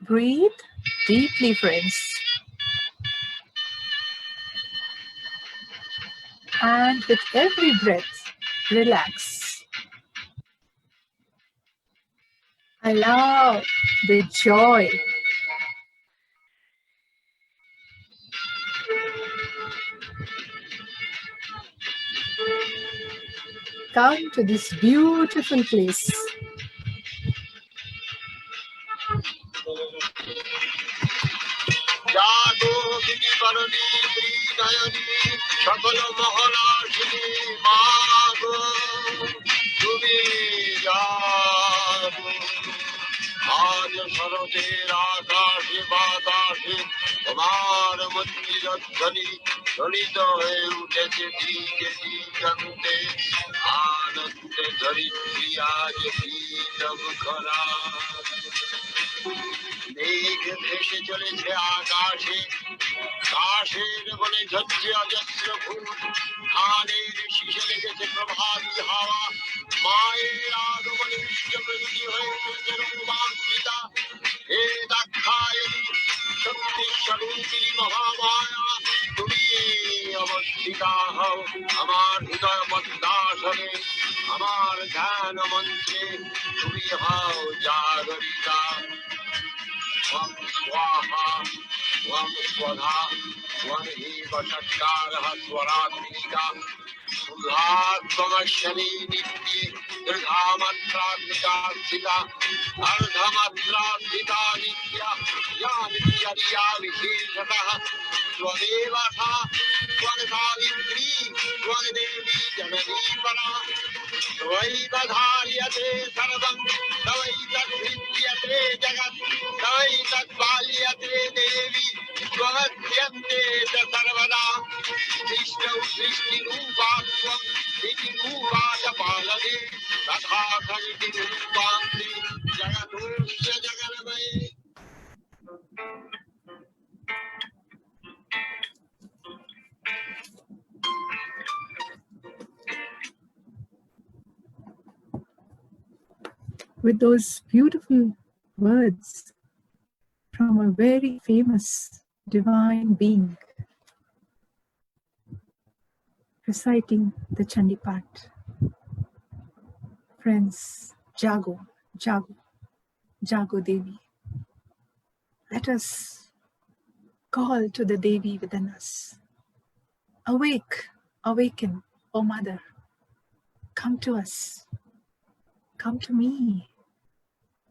Breathe deeply, friends. And with every breath, relax. Allow the joy come to this beautiful place. तेरा काशी बाताशी तुम्हार मुक्ति ध्वनि ध्वनित है उठे DJ डीजंते आनंद धरित्री आज पीतम खरा मेघ ভেসে চলেছে আকাশে কাশের বনে ঝরছে অজস্র ফুল ধানের শীষে লেগেছে প্রভাতী হাওয়া মায়ের আগমনে বিশ্ব প্রকৃতি হয়ে উঠেছে রোমাঞ্চিতা হে দাক্ষায়ণী শক্তি স্বরূপিণী মহামায়া তুমি অবস্থিতা হও আমার হৃদয় পদ্মাসনে আমার ধ্যান মন্ত্রে তুমি হও জাগরিতা Swam Swaha, Swam Swada, Swam Eva Shakara, Swaratmika, Sudhatmashani Niti, Durgamatra Sita, Ardhamatra Sita Nitya, Yanitya Visheshata, Swadevata, Swadhavitri, Swadevi Janani Para, Svaigadharyate Sarvam, Svaigadvidyate Jagat, Svaigadvalyate Devi, Svagatyante Sarvada, Vishnu Vishnu Rupatvam, Vishnu Rupatapalade, Tathakariti Rupanti, Jagatusya Jaganamaya. With those beautiful words from a very famous divine being reciting the Chandi part. Friends, Jago, Jago, Jago Devi. Let us call to the Devi within us. Awake, awaken, O Mother. Come to us. Come to me.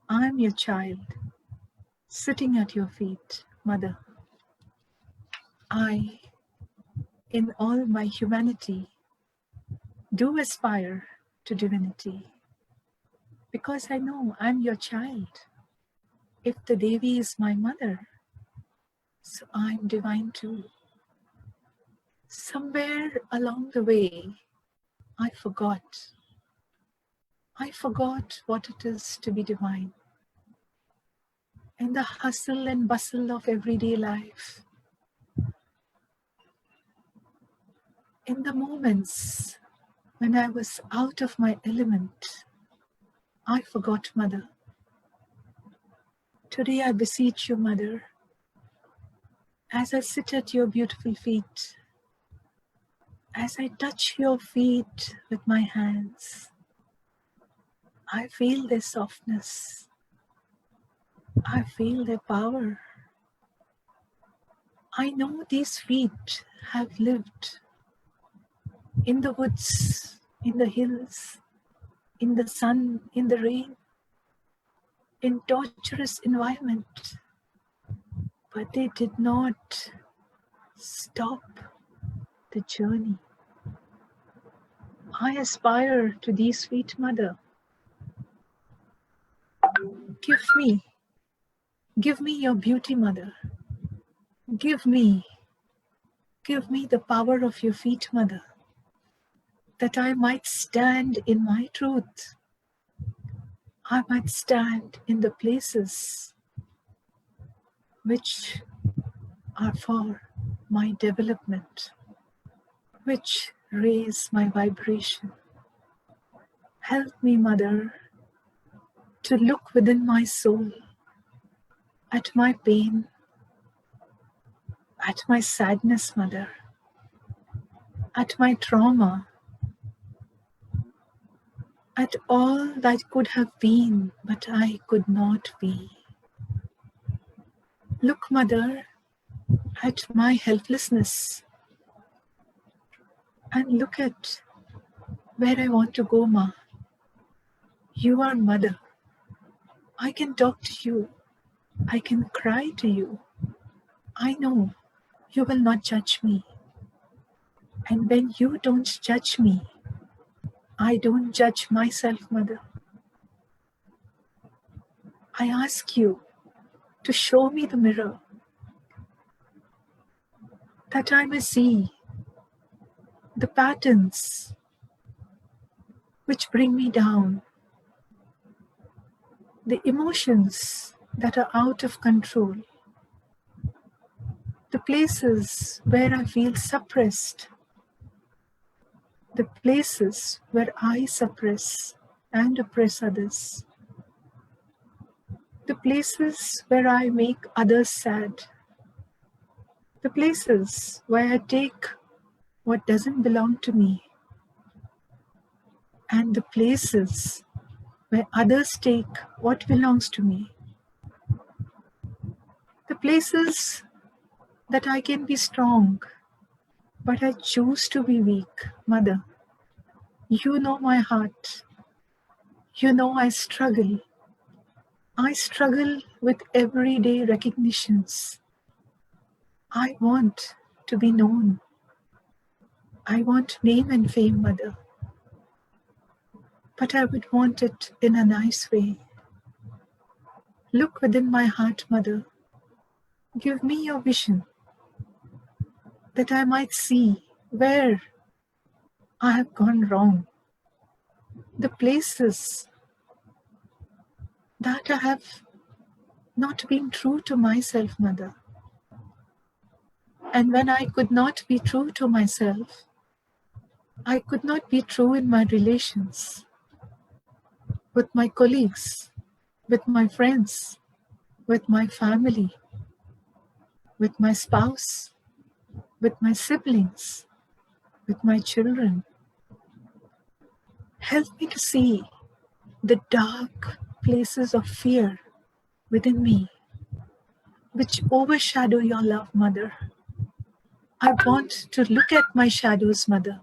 I am your child, sitting at your feet, Mother. I, in all my humanity, do aspire to divinity, because I know I'm your child. If the Devi is my mother, so I'm divine too. Somewhere along the way, I forgot what it is to be divine. In the hustle and bustle of everyday life, in the moments when I was out of my element, I forgot, Mother. Today I beseech you, Mother, as I sit at your beautiful feet, as I touch your feet with my hands, I feel their softness. I feel their power. I know these feet have lived in the woods, in the hills, in the sun, in the rain, in torturous environment, but they did not stop the journey. I aspire to these feet, Mother. Give me your beauty, Mother. Give me the power of your feet, Mother, that I might stand in my truth. I might stand in the places which are for my development, which raise my vibration. Help me, Mother, to look within my soul at my pain, at my sadness, Mother, at my trauma, at all that could have been, but I could not be. Look, Mother, at my helplessness, and look at where I want to go, Ma. You are Mother. I can talk to you. I can cry to you. I know you will not judge me. And when you don't judge me, I don't judge myself, Mother. I ask you to show me the mirror, that I may see the patterns which bring me down, the emotions that are out of control, the places where I feel suppressed, the places where I suppress and oppress others, the places where I make others sad, the places where I take what doesn't belong to me, and the places where others take what belongs to me, the places that I can be strong, but I choose to be weak. Mother, you know my heart. You know I struggle. I struggle with everyday recognitions. I want to be known. I want name and fame, Mother. But I would want it in a nice way. Look within my heart, Mother. Give me your vision, that I might see where I have gone wrong, the places that I have not been true to myself, Mother. And when I could not be true to myself, I could not be true in my relations with my colleagues, with my friends, with my family, with my spouse, with my siblings, with my children. Help me to see the dark places of fear within me, which overshadow your love, Mother. I want to look at my shadows, Mother.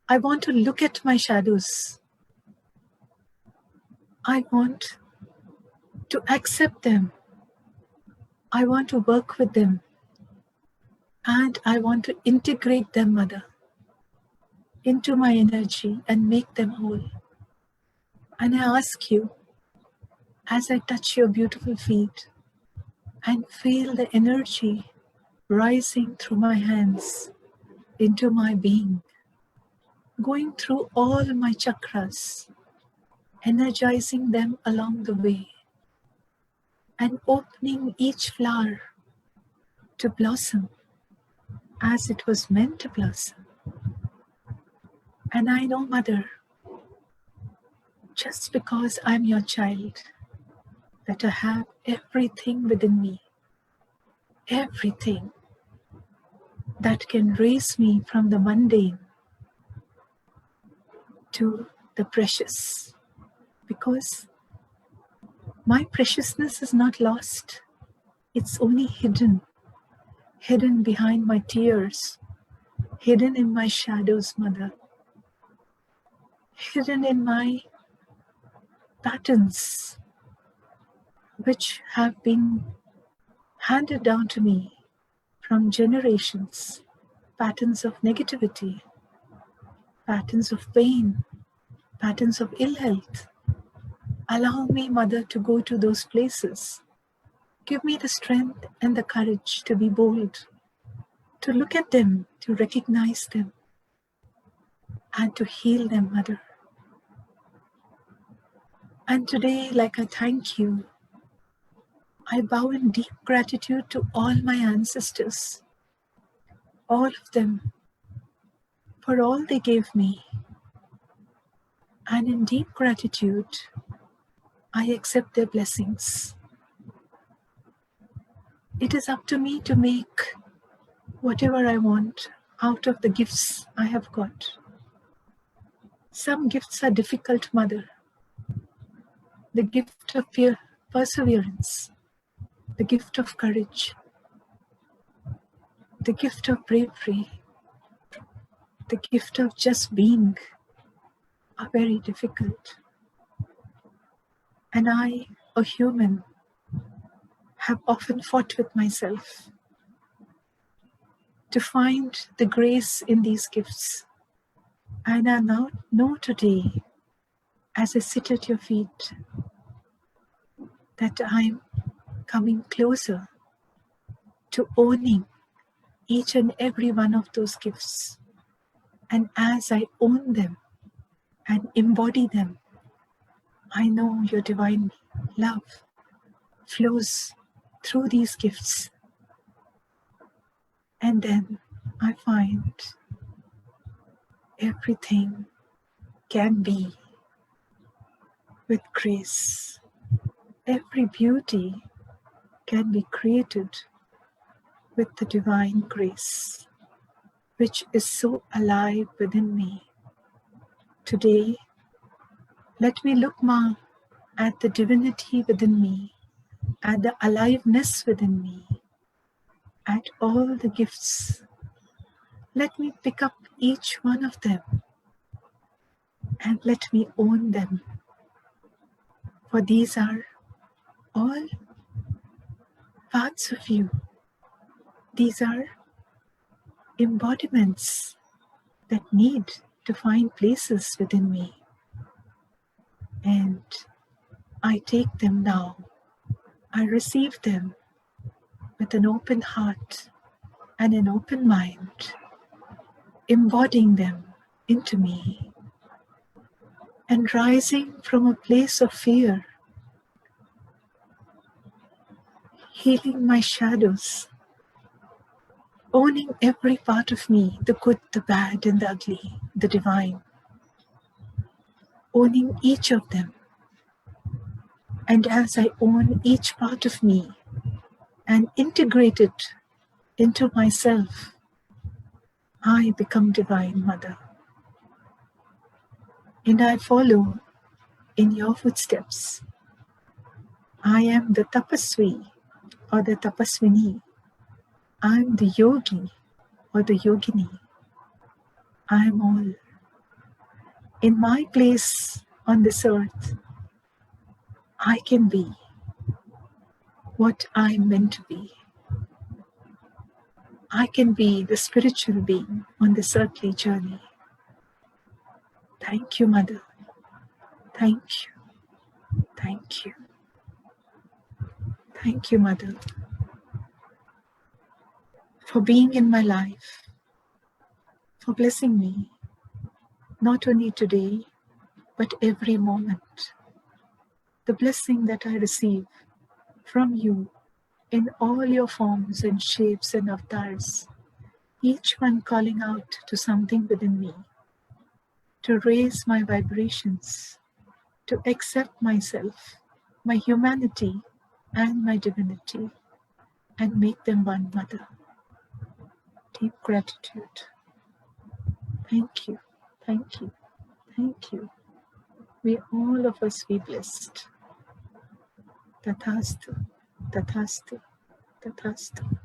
I want to look at my shadows. I want to accept them. I want to work with them. And I want to integrate them, Mother, into my energy and make them whole. And I ask you, as I touch your beautiful feet and feel the energy rising through my hands into my being, going through all my chakras, energizing them along the way, and opening each flower to blossom as it was meant to blossom. And I know, Mother, just because I'm your child, that I have everything within me, everything that can raise me from the mundane to the precious, because my preciousness is not lost. It's only hidden behind my tears, hidden in my shadows, Mother, hidden in my patterns, which have been handed down to me from generations, patterns of negativity, patterns of pain, patterns of ill health. Allow me, Mother, to go to those places. Give me the strength and the courage to be bold, to look at them, to recognize them, and to heal them, Mother. And today, like I thank you, I bow in deep gratitude to all my ancestors, all of them, for all they gave me. And in deep gratitude, I accept their blessings. It is up to me to make whatever I want out of the gifts I have got. Some gifts are difficult, Mother. The gift of perseverance, the gift of courage, the gift of bravery, the gift of just being are very difficult. And I, a human, have often fought with myself to find the grace in these gifts. And I now know today, as I sit at your feet, that I'm coming closer to owning each and every one of those gifts. And as I own them and embody them, I know your divine love flows through these gifts. And then I find everything can be with grace. Every beauty can be created with the divine grace, which is so alive within me. Today, let me look, Ma, at the divinity within me, at the aliveness within me, at all the gifts. Let me pick up each one of them and let me own them. For these are all parts of you. These are embodiments that need to find places within me. And I take them now. I receive them with an open heart and an open mind, embodying them into me and rising from a place of fear, healing my shadows, owning every part of me, the good, the bad, and the ugly, the divine, owning each of them. And as I own each part of me and integrate it into myself, I become Divine Mother. And I follow in your footsteps. I am the Tapasvi or the Tapaswini. I am the Yogi or the Yogini. I am all. In my place on this earth, I can be what I am meant to be. I can be the spiritual being on this earthly journey. Thank you, Mother. Thank you. Thank you. Thank you, Mother, for being in my life, for blessing me, not only today, but every moment. The blessing that I receive from you in all your forms and shapes and avatars, each one calling out to something within me, to raise my vibrations, to accept myself, my humanity and my divinity, and make them one, Mother. Deep gratitude. Thank you, thank you, thank you. May all of us be blessed. Tathastu, Tathastu, Tathastu.